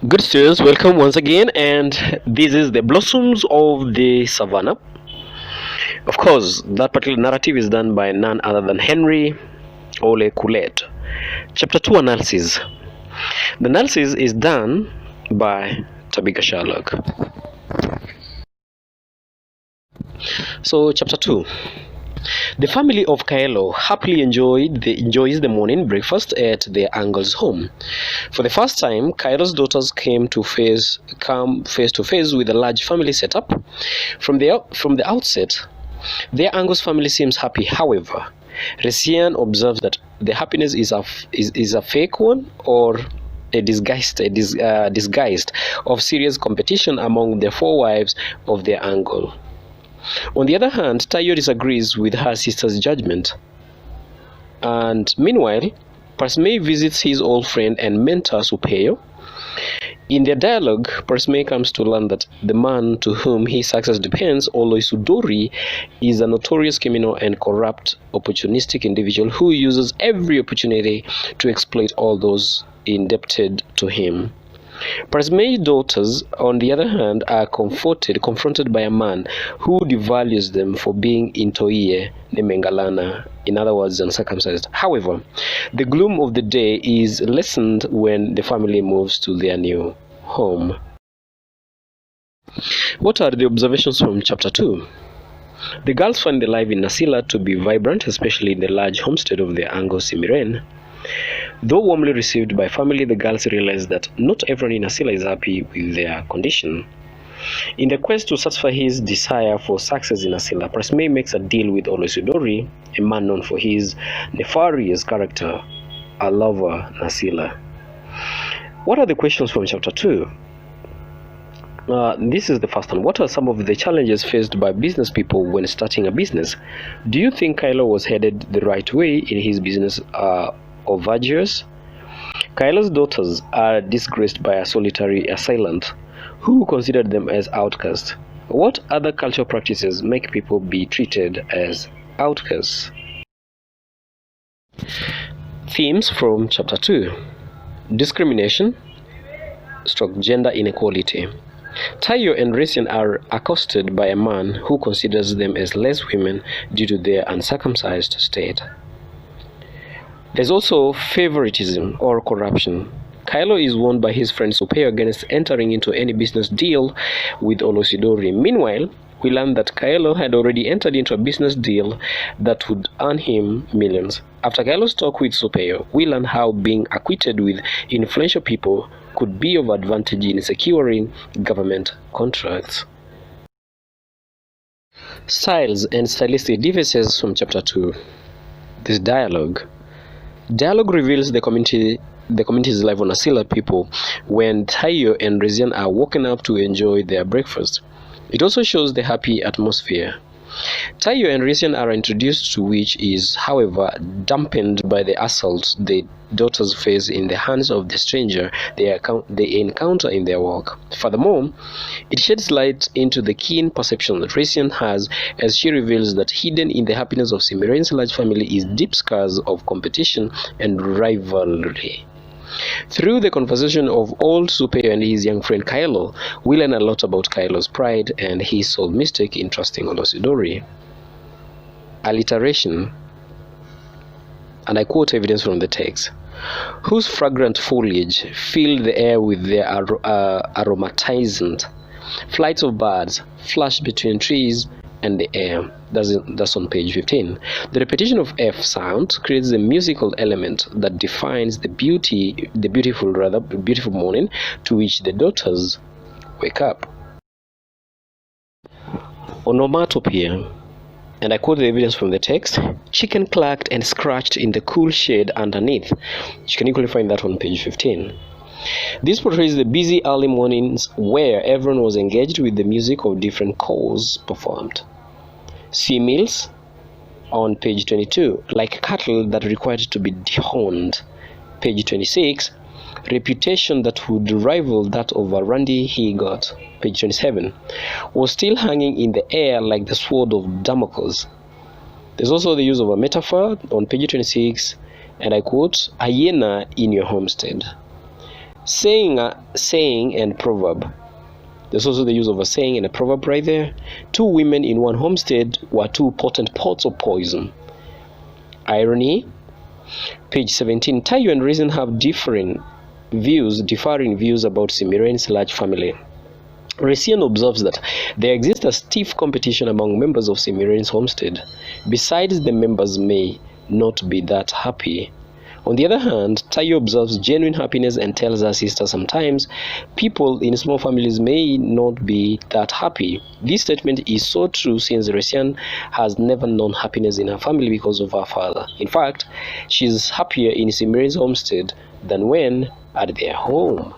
Good students, welcome once again, and this is the Blossoms of the Savannah. Of course, that particular narrative is done by none other than Henry Ole Kulet. Chapter 2 analysis. The analysis is done by Tabiga Sherlock. So, chapter 2. The family of Kaelo happily enjoys the morning breakfast at their uncle's home. For the first time, Kaelo's daughters come face to face with a large family setup. From the outset, their uncle's family seems happy. However, Resian observes that the happiness is a fake one, or a disguised of serious competition among the four wives of their uncle. On the other hand, Taiyo disagrees with her sister's judgment. And meanwhile, Parsimei visits his old friend and mentor Supeyo. In their dialogue, Parsimei comes to learn that the man to whom his success depends, Oloisudori, is a notorious criminal and corrupt, opportunistic individual who uses every opportunity to exploit all those indebted to him. Parsimei's daughters, on the other hand, are confronted by a man who devalues them for being intoiye nemengalana, in other words, uncircumcised. However, the gloom of the day is lessened when the family moves to their new home. What are the observations from chapter 2? The girls find the life in Nasila to be vibrant, especially in the large homestead of their uncle Simiren. Though warmly received by family, the girls realize that not everyone in Nasila is happy with their condition. In the quest to satisfy his desire for success in Nasila, Parsimei makes a deal with Oloisudori, a man known for his nefarious character, a lover Nasila. What are the questions from chapter 2? This is the first one. What are some of the challenges faced by business people when starting a business? Do you think Kaelo was headed the right way in his business or virtuous? Kaelo's daughters are disgraced by a solitary assailant who considered them as outcasts. What other cultural practices make people be treated as outcasts? Themes from chapter 2. Discrimination / gender inequality. Taiyo and Resian are accosted by a man who considers them as less women due to their uncircumcised state. There's also favoritism or corruption. Kaelo is warned by his friend Supeyo against entering into any business deal with Oloisudori. Meanwhile, we learn that Kaelo had already entered into a business deal that would earn him millions. After Kaelo's talk with Supeyo, we learn how being acquainted with influential people could be of advantage in securing government contracts. Styles and stylistic differences from chapter 2. This dialogue. Dialogue reveals the community's life on Nasila people when Taiyo and Resian are woken up to enjoy their breakfast. It also shows the happy atmosphere. Taiyo and Resian are introduced to, which is, however, dampened by the assault the daughters face in the hands of the stranger they encounter in their walk. Furthermore, it sheds light into the keen perception that Resian has as she reveals that hidden in the happiness of Simiren's large family is deep scars of competition and rivalry. Through the conversation of old Supeyo and his young friend Kaelo, we learn a lot about Kaelo's pride and his sole mistake in trusting Oloisudori. Alliteration, and I quote evidence from the text, whose fragrant foliage filled the air with their aromatizant. Flights of birds flashed between trees and the air. That's on page 15. The repetition of F sound creates a musical element that defines the beautiful morning to which the daughters wake up. Onomatopoeia, and I quote the evidence from the text, chicken clacked and scratched in the cool shade underneath. You can equally find that on page 15. This portrays the busy early mornings where everyone was engaged with the music of different calls performed. Sea meals on page 22, like cattle that required to be dehorned. Page 26, reputation that would rival that of a Randy he got. Page 27, was still hanging in the air like the sword of Damocles. There's also the use of a metaphor on page 26, and I quote, hyena in your homestead. saying and proverb. There's also the use of a saying and a proverb right there. Two women in one homestead were two potent pots of poison. Irony. Page 17. Taiyo and Resian have differing views about Simiren's large family. Resian observes that there exists a stiff competition among members of Simiren's homestead. Besides, the members may not be that happy. On the other hand, Taiyo observes genuine happiness and tells her sister sometimes people in small families may not be that happy. This statement is so true since Resian has never known happiness in her family because of her father. In fact, she's happier in Simiren's homestead than when at their home.